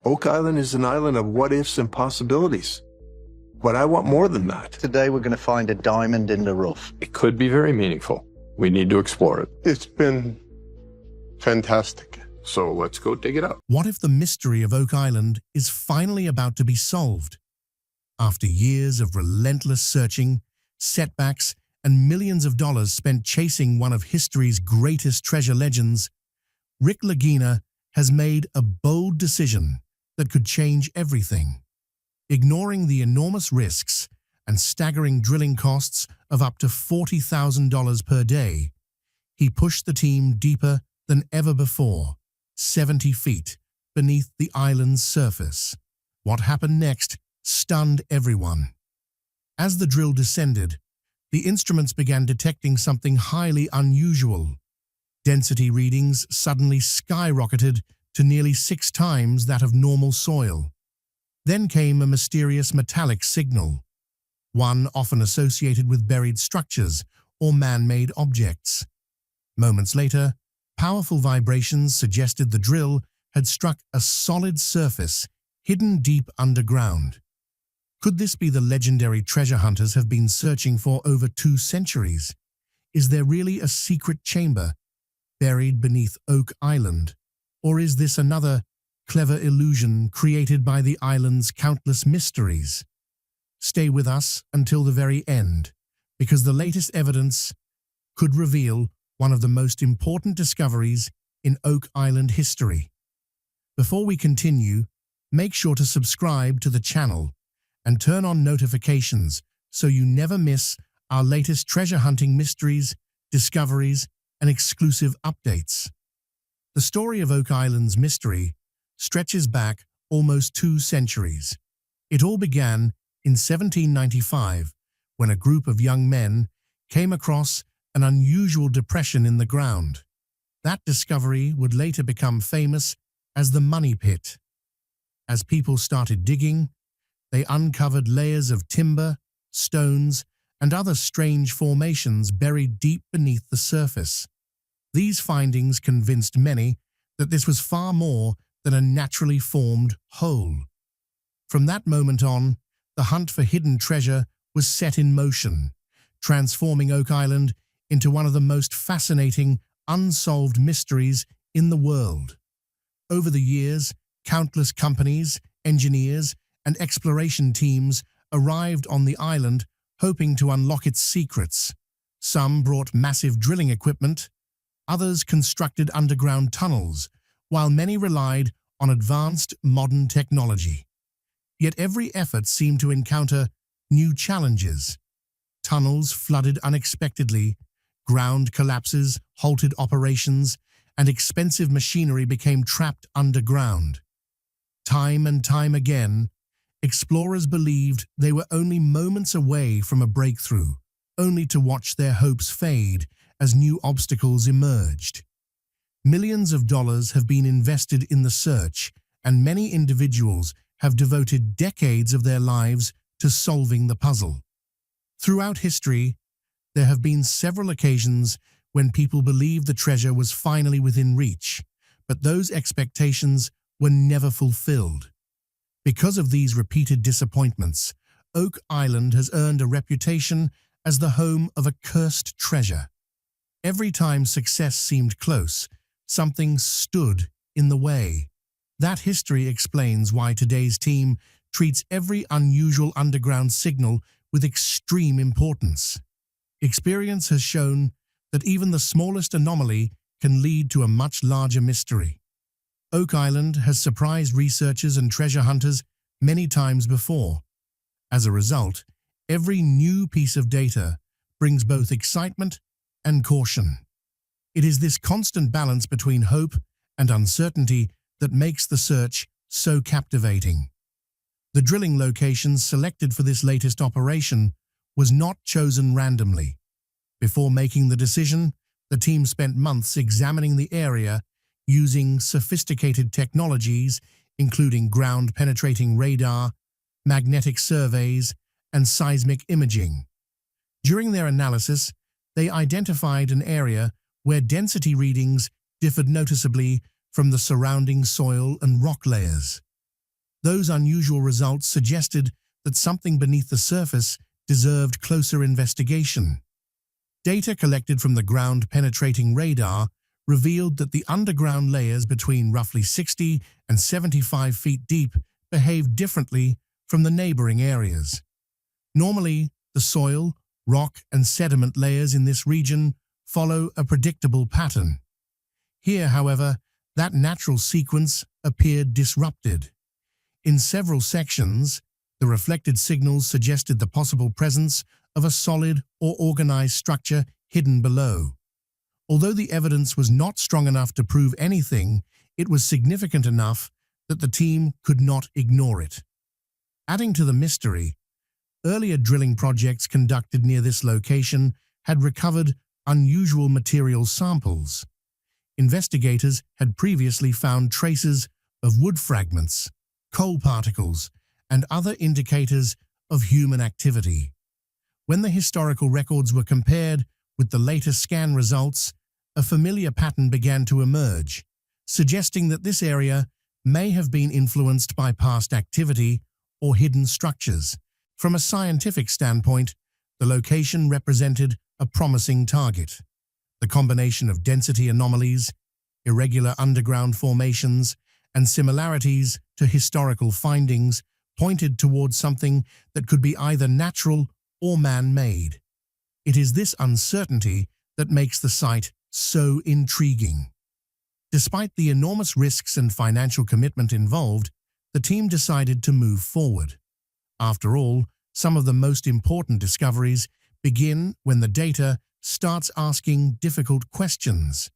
Oak Island is an island of what-ifs and possibilities. But I want more than that. Today we're going to find a diamond in the rough. It could be very meaningful. We need to explore it. It's been fantastic. So let's go dig it up. What if the mystery of Oak Island is finally about to be solved? After years of relentless searching, setbacks, and millions of dollars spent chasing one of history's greatest treasure legends, Rick Lagina has made a bold decision that could change everything. Ignoring the enormous risks and staggering drilling costs of up to $40,000 per day, he pushed the team deeper than ever before, 70 feet beneath the island's surface. What happened next stunned everyone. As the drill descended, the instruments began detecting something highly unusual. Density readings suddenly skyrocketed to nearly 6 times that of normal soil. Then came a mysterious metallic signal, one often associated with buried structures or man-made objects. Moments later, powerful vibrations suggested the drill had struck a solid surface hidden deep underground. Could this be the legendary treasure hunters have been searching for over 2 centuries? Is there really a secret chamber buried beneath Oak Island? Or is this another clever illusion created by the island's countless mysteries? Stay with us until the very end, because the latest evidence could reveal one of the most important discoveries in Oak Island history. Before we continue, make sure to subscribe to the channel and turn on notifications so you never miss our latest treasure hunting mysteries, discoveries, and exclusive updates. The story of Oak Island's mystery stretches back almost 2 centuries. It all began in 1795 when a group of young men came across an unusual depression in the ground. That discovery would later become famous as the Money Pit. As people started digging, they uncovered layers of timber, stones, and other strange formations buried deep beneath the surface. These findings convinced many that this was far more than a naturally formed hole. From that moment on, the hunt for hidden treasure was set in motion, transforming Oak Island into one of the most fascinating, unsolved mysteries in the world. Over the years, countless companies, engineers, and exploration teams arrived on the island hoping to unlock its secrets. Some brought massive drilling equipment, others constructed underground tunnels, while many relied on advanced modern technology. Yet every effort seemed to encounter new challenges. Tunnels flooded unexpectedly, ground collapses halted operations, and expensive machinery became trapped underground. Time and time again, explorers believed they were only moments away from a breakthrough, only to watch their hopes fade as new obstacles emerged. Millions of dollars have been invested in the search, and many individuals have devoted decades of their lives to solving the puzzle. Throughout history, there have been several occasions when people believed the treasure was finally within reach, but those expectations were never fulfilled. Because of these repeated disappointments, Oak Island has earned a reputation as the home of a cursed treasure. Every time success seemed close, something stood in the way. That history explains why today's team treats every unusual underground signal with extreme importance. Experience has shown that even the smallest anomaly can lead to a much larger mystery. Oak Island has surprised researchers and treasure hunters many times before. As a result, every new piece of data brings both excitement and caution. It is this constant balance between hope and uncertainty that makes the search so captivating. The drilling location selected for this latest operation was not chosen randomly. Before making the decision, the team spent months examining the area using sophisticated technologies, including ground-penetrating radar, magnetic surveys, and seismic imaging. During their analysis, they identified an area where density readings differed noticeably from the surrounding soil and rock layers. Those unusual results suggested that something beneath the surface deserved closer investigation. Data collected from the ground-penetrating radar revealed that the underground layers between roughly 60 and 75 feet deep behaved differently from the neighboring areas. Normally, the soil, rock, and sediment layers in this region follow a predictable pattern. Here, however, that natural sequence appeared disrupted. In several sections, the reflected signals suggested the possible presence of a solid or organized structure hidden below. Although the evidence was not strong enough to prove anything, it was significant enough that the team could not ignore it. Adding to the mystery, earlier drilling projects conducted near this location had recovered unusual material samples. Investigators had previously found traces of wood fragments, coal particles, and other indicators of human activity. When the historical records were compared with the latest scan results, a familiar pattern began to emerge, suggesting that this area may have been influenced by past activity or hidden structures. From a scientific standpoint, the location represented a promising target. The combination of density anomalies, irregular underground formations, and similarities to historical findings pointed towards something that could be either natural or man-made. It is this uncertainty that makes the site so intriguing. Despite the enormous risks and financial commitment involved, the team decided to move forward. After all, some of the most important discoveries begin when the data starts asking difficult questions.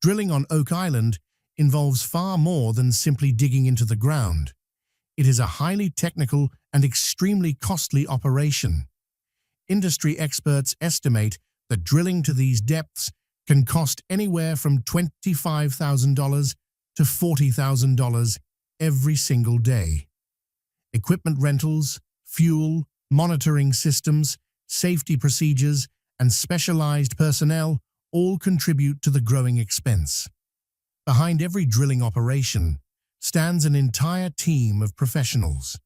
Drilling on Oak Island involves far more than simply digging into the ground. It is a highly technical and extremely costly operation. Industry experts estimate that drilling to these depths can cost anywhere from $25,000 to $40,000 every single day. Equipment rentals, fuel, monitoring systems, safety procedures, and specialized personnel all contribute to the growing expense. Behind every drilling operation stands an entire team of professionals.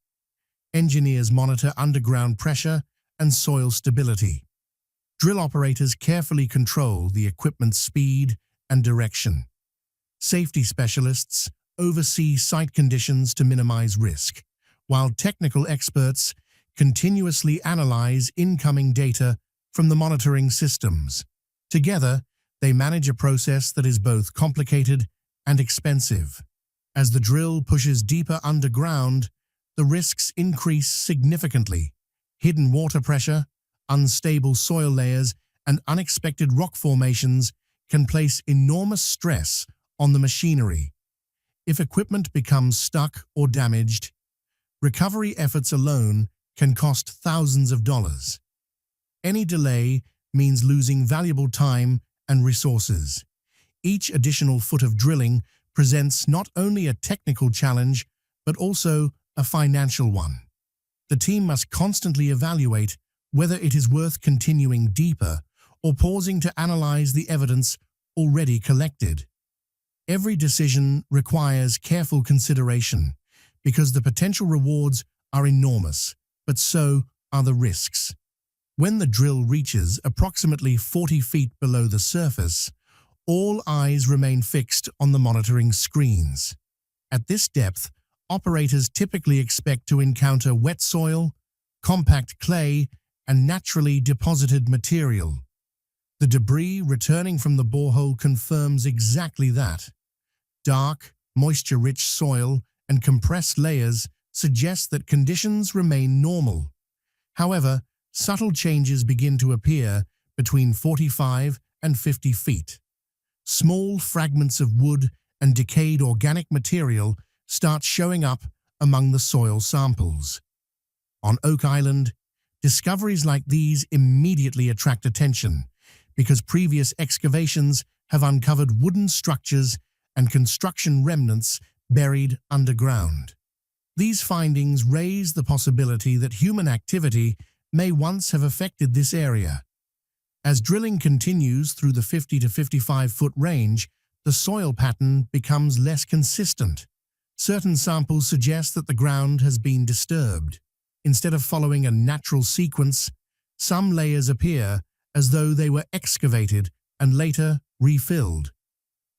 Engineers monitor underground pressure and soil stability. Drill operators carefully control the equipment's speed and direction. Safety specialists oversee site conditions to minimize risk, while technical experts continuously analyze incoming data from the monitoring systems. Together, they manage a process that is both complicated and expensive. As the drill pushes deeper underground, the risks increase significantly. Hidden water pressure, unstable soil layers, and unexpected rock formations can place enormous stress on the machinery. If equipment becomes stuck or damaged, recovery efforts alone can cost thousands of dollars. Any delay means losing valuable time and resources. Each additional foot of drilling presents not only a technical challenge, but also a financial one. The team must constantly evaluate whether it is worth continuing deeper or pausing to analyze the evidence already collected. Every decision requires careful consideration because the potential rewards are enormous, but so are the risks. When the drill reaches approximately 40 feet below the surface, all eyes remain fixed on the monitoring screens. At this depth, operators typically expect to encounter wet soil, compact clay, and naturally deposited material. The debris returning from the borehole confirms exactly that. Dark, moisture-rich soil and compressed layers suggest that conditions remain normal. However, subtle changes begin to appear between 45 and 50 feet. Small fragments of wood and decayed organic material start showing up among the soil samples. On Oak Island, discoveries like these immediately attract attention because previous excavations have uncovered wooden structures and construction remnants buried underground. These findings raise the possibility that human activity may once have affected this area. As drilling continues through the 50 to 55-foot range, the soil pattern becomes less consistent. Certain samples suggest that the ground has been disturbed. Instead of following a natural sequence, some layers appear as though they were excavated and later refilled.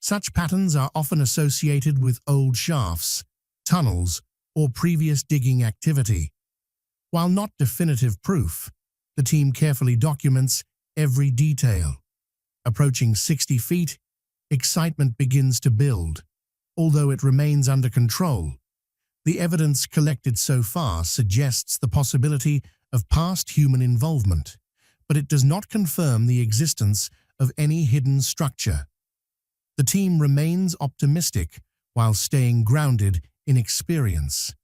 Such patterns are often associated with old shafts, tunnels, or previous digging activity. While not definitive proof, the team carefully documents every detail. Approaching 60 feet, excitement begins to build. Although it remains under control, the evidence collected so far suggests the possibility of past human involvement, but it does not confirm the existence of any hidden structure. The team remains optimistic while staying grounded in experience.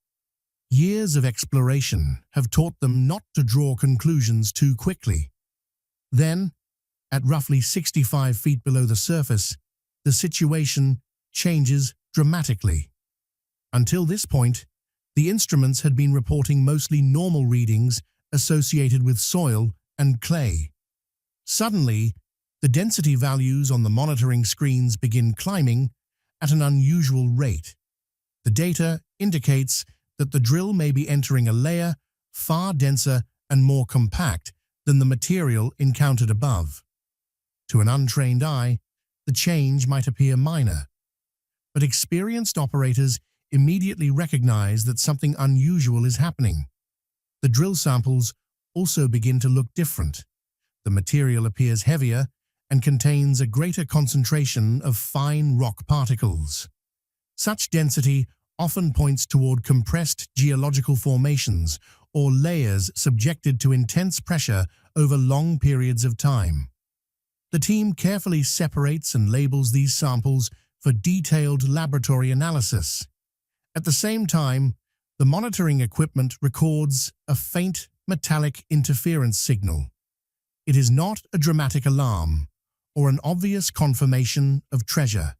Years of exploration have taught them not to draw conclusions too quickly. Then, at roughly 65 feet below the surface, the situation changes dramatically. Until this point, the instruments had been reporting mostly normal readings associated with soil and clay. Suddenly, the density values on the monitoring screens begin climbing at an unusual rate. The data indicates that the drill may be entering a layer far denser and more compact than the material encountered above. To an untrained eye, the change might appear minor, but experienced operators immediately recognize that something unusual is happening. The drill samples also begin to look different. The material appears heavier and contains a greater concentration of fine rock particles. Such density often points toward compressed geological formations or layers subjected to intense pressure over long periods of time. The team carefully separates and labels these samples for detailed laboratory analysis. At the same time, the monitoring equipment records a faint metallic interference signal. It is not a dramatic alarm or an obvious confirmation of treasure.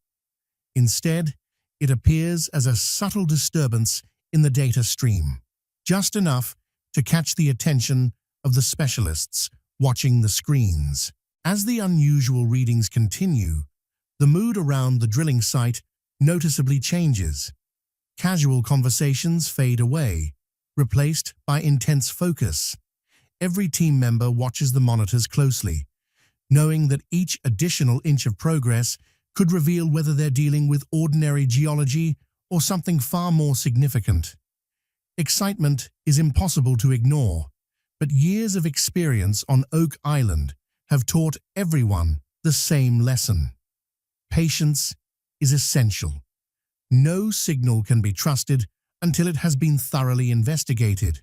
Instead, it appears as a subtle disturbance in the data stream, just enough to catch the attention of the specialists watching the screens. As the unusual readings continue, the mood around the drilling site noticeably changes. Casual conversations fade away, replaced by intense focus. Every team member watches the monitors closely, knowing that each additional inch of progress could reveal whether they're dealing with ordinary geology or something far more significant. Excitement is impossible to ignore, but years of experience on Oak Island have taught everyone the same lesson. Patience is essential. No signal can be trusted until it has been thoroughly investigated.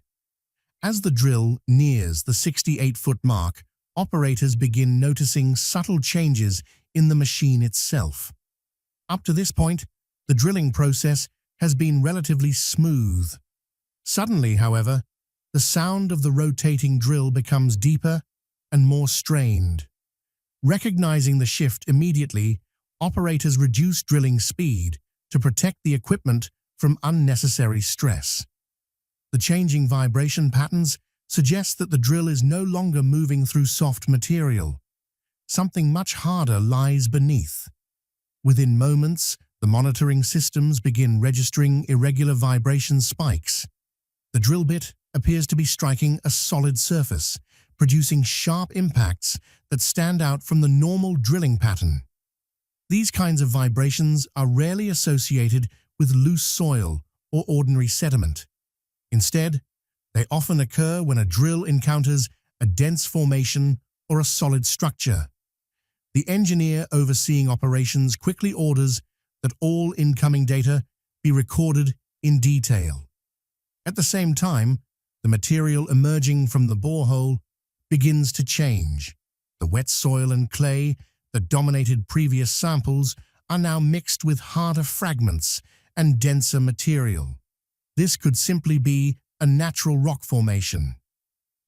As the drill nears the 68-foot mark, operators begin noticing subtle changes in the machine itself. Up to this point, the drilling process has been relatively smooth. Suddenly, however, the sound of the rotating drill becomes deeper and more strained. Recognizing the shift immediately, operators reduce drilling speed to protect the equipment from unnecessary stress. The changing vibration patterns suggest that the drill is no longer moving through soft material. Something much harder lies beneath. Within moments, the monitoring systems begin registering irregular vibration spikes. The drill bit appears to be striking a solid surface, producing sharp impacts that stand out from the normal drilling pattern. These kinds of vibrations are rarely associated with loose soil or ordinary sediment. Instead, they often occur when a drill encounters a dense formation or a solid structure. The engineer overseeing operations quickly orders that all incoming data be recorded in detail. At the same time, the material emerging from the borehole begins to change. The wet soil and clay that dominated previous samples are now mixed with harder fragments and denser material. This could simply be a natural rock formation.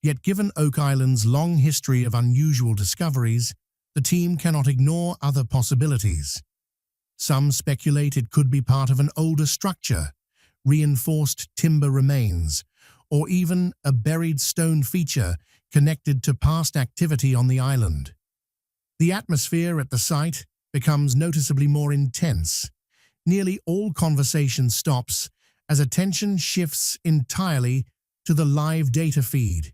Yet given Oak Island's long history of unusual discoveries, the team cannot ignore other possibilities. Some speculate it could be part of an older structure, reinforced timber remains, or even a buried stone feature connected to past activity on the island. The atmosphere at the site becomes noticeably more intense, nearly all conversation stops as attention shifts entirely to the live data feed.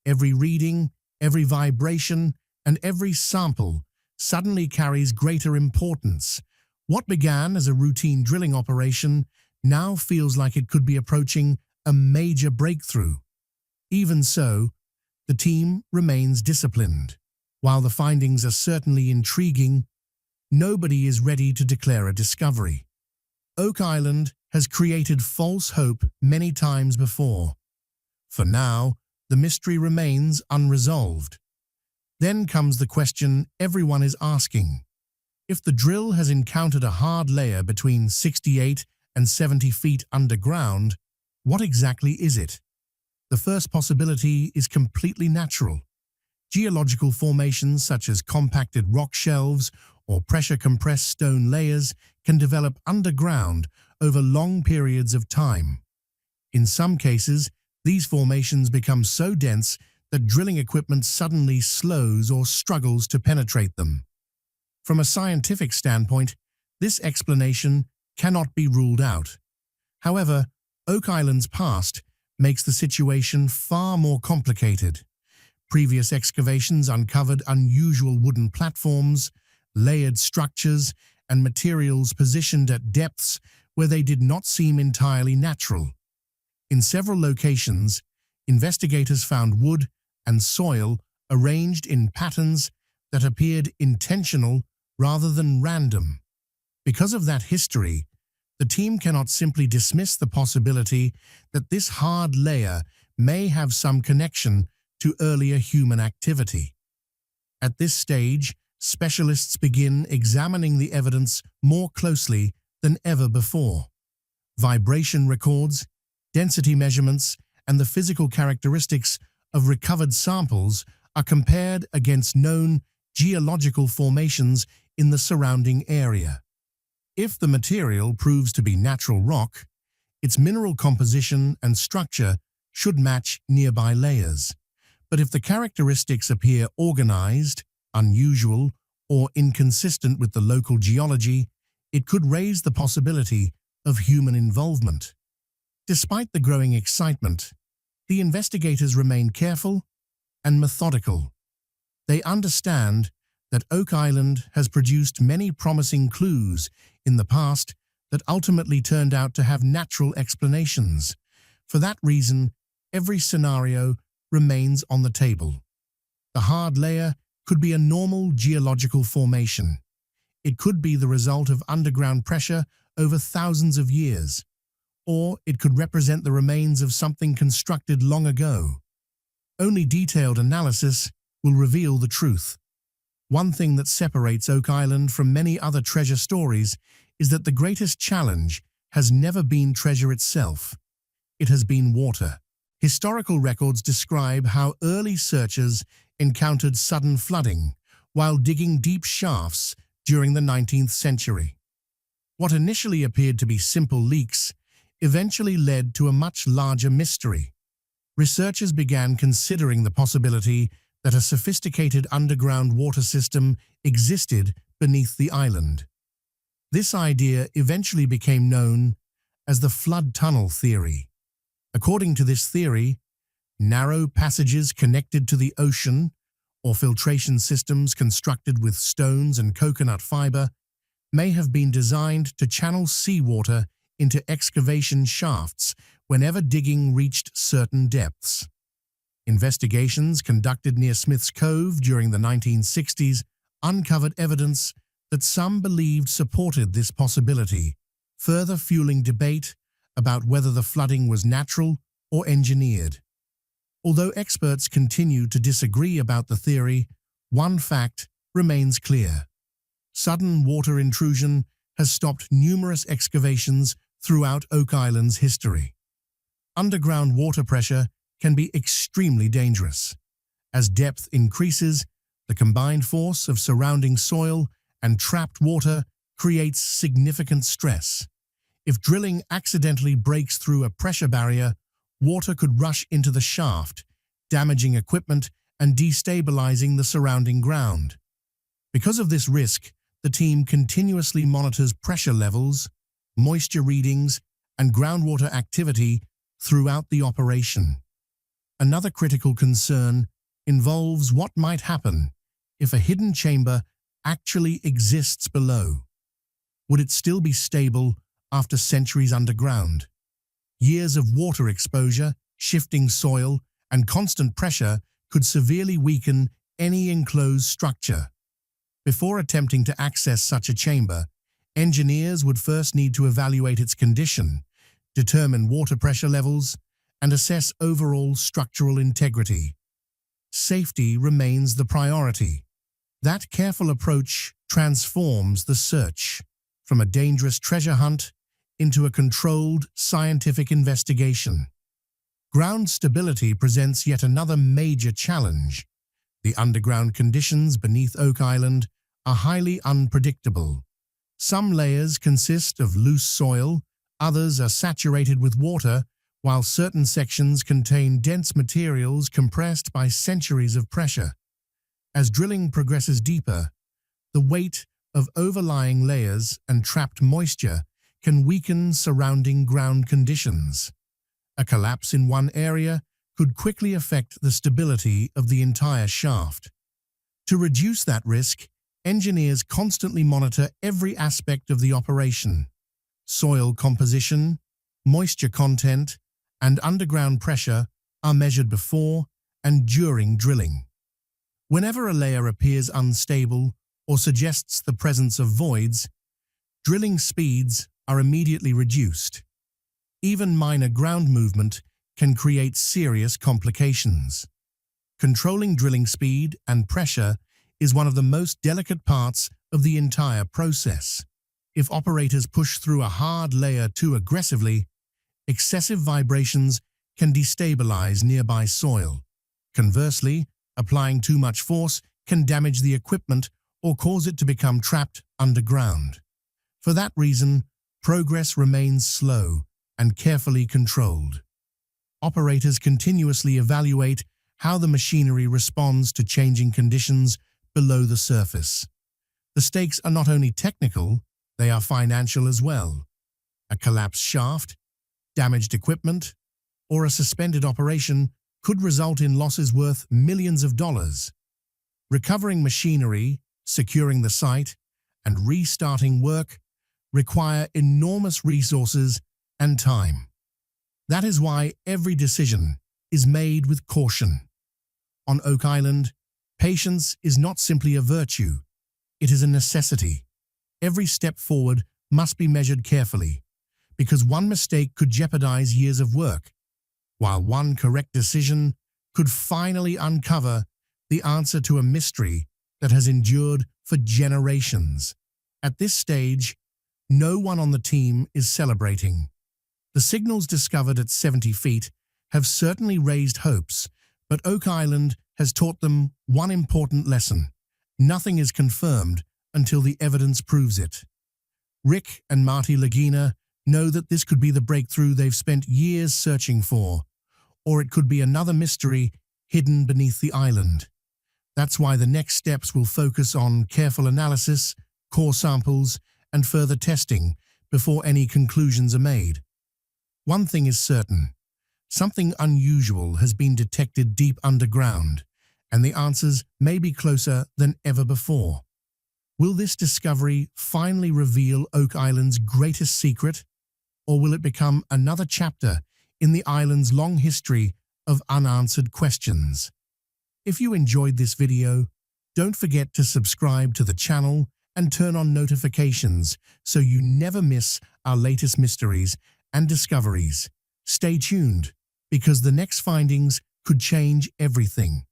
Every reading, every vibration, and every sample suddenly carries greater importance. What began as a routine drilling operation now feels like it could be approaching a major breakthrough. Even so, the team remains disciplined. While the findings are certainly intriguing, nobody is ready to declare a discovery. Oak Island has created false hope many times before. For now, the mystery remains unresolved. Then comes the question everyone is asking. If the drill has encountered a hard layer between 68 and 70 feet underground, what exactly is it? The first possibility is completely natural. Geological formations such as compacted rock shelves or pressure-compressed stone layers can develop underground over long periods of time. In some cases, these formations become so dense that drilling equipment suddenly slows or struggles to penetrate them. From a scientific standpoint, this explanation cannot be ruled out. However, Oak Island's past makes the situation far more complicated. Previous excavations uncovered unusual wooden platforms, layered structures, and materials positioned at depths where they did not seem entirely natural. In several locations, investigators found wood and soil arranged in patterns that appeared intentional rather than random. Because of that history, the team cannot simply dismiss the possibility that this hard layer may have some connection to earlier human activity. At this stage, specialists begin examining the evidence more closely than ever before. Vibration records, density measurements, and the physical characteristics of recovered samples are compared against known geological formations in the surrounding area. If the material proves to be natural rock, its mineral composition and structure should match nearby layers. But if the characteristics appear organized, unusual, or inconsistent with the local geology, it could raise the possibility of human involvement. Despite the growing excitement, the investigators remain careful and methodical. They understand that Oak Island has produced many promising clues in the past that ultimately turned out to have natural explanations. For that reason, every scenario remains on the table. The hard layer could be a normal geological formation. It could be the result of underground pressure over thousands of years, or it could represent the remains of something constructed long ago. Only detailed analysis will reveal the truth. One thing that separates Oak Island from many other treasure stories is that the greatest challenge has never been treasure itself. It has been water. Historical records describe how early searchers encountered sudden flooding while digging deep shafts during the 19th century. What initially appeared to be simple leaks eventually led to a much larger mystery. Researchers began considering the possibility that a sophisticated underground water system existed beneath the island. This idea eventually became known as the flood tunnel theory. According to this theory, narrow passages connected to the ocean or filtration systems constructed with stones and coconut fiber may have been designed to channel seawater into excavation shafts whenever digging reached certain depths. Investigations conducted near Smith's Cove during the 1960s uncovered evidence that some believed supported this possibility, further fueling debate about whether the flooding was natural or engineered. Although experts continue to disagree about the theory, one fact remains clear. Sudden water intrusion has stopped numerous excavations throughout Oak Island's history. Underground water pressure can be extremely dangerous. As depth increases, the combined force of surrounding soil and trapped water creates significant stress. If drilling accidentally breaks through a pressure barrier, water could rush into the shaft, damaging equipment and destabilizing the surrounding ground. Because of this risk, the team continuously monitors pressure levels, moisture readings, and groundwater activity throughout the operation. Another critical concern involves what might happen if a hidden chamber actually exists below. Would it still be stable after centuries underground? Years of water exposure, shifting soil, and constant pressure could severely weaken any enclosed structure. Before attempting to access such a chamber, engineers would first need to evaluate its condition, determine water pressure levels, and assess overall structural integrity. Safety remains the priority. That careful approach transforms the search from a dangerous treasure hunt into a controlled scientific investigation. Ground stability presents yet another major challenge. The underground conditions beneath Oak Island are highly unpredictable. Some layers consist of loose soil, others are saturated with water, while certain sections contain dense materials compressed by centuries of pressure. As drilling progresses deeper, the weight of overlying layers and trapped moisture can weaken surrounding ground conditions. A collapse in one area could quickly affect the stability of the entire shaft. To reduce that risk, engineers constantly monitor every aspect of the operation. Soil composition, moisture content, and underground pressure are measured before and during drilling. Whenever a layer appears unstable or suggests the presence of voids, drilling speeds are immediately reduced. Even minor ground movement can create serious complications. Controlling drilling speed and pressure is one of the most delicate parts of the entire process. If operators push through a hard layer too aggressively, excessive vibrations can destabilize nearby soil. Conversely, applying too much force can damage the equipment or cause it to become trapped underground. For that reason, progress remains slow and carefully controlled. Operators continuously evaluate how the machinery responds to changing conditions below the surface. The stakes are not only technical, they are financial as well. A collapsed shaft, damaged equipment, or a suspended operation could result in losses worth millions of dollars. Recovering machinery, securing the site, and restarting work require enormous resources and time. That is why every decision is made with caution. On Oak Island, patience is not simply a virtue, it is a necessity. Every step forward must be measured carefully, because one mistake could jeopardize years of work, while one correct decision could finally uncover the answer to a mystery that has endured for generations. At this stage, no one on the team is celebrating. The signals discovered at 70 feet have certainly raised hopes, but Oak Island has taught them one important lesson. Nothing is confirmed until the evidence proves it. Rick and Marty Lagina know that this could be the breakthrough they've spent years searching for, or it could be another mystery hidden beneath the island. That's why the next steps will focus on careful analysis, core samples, and further testing before any conclusions are made. One thing is certain, something unusual has been detected deep underground, and the answers may be closer than ever before. Will this discovery finally reveal Oak Island's greatest secret, or will it become another chapter in the island's long history of unanswered questions? If you enjoyed this video, don't forget to subscribe to the channel and turn on notifications so you never miss our latest mysteries and discoveries. Stay tuned, because the next findings could change everything.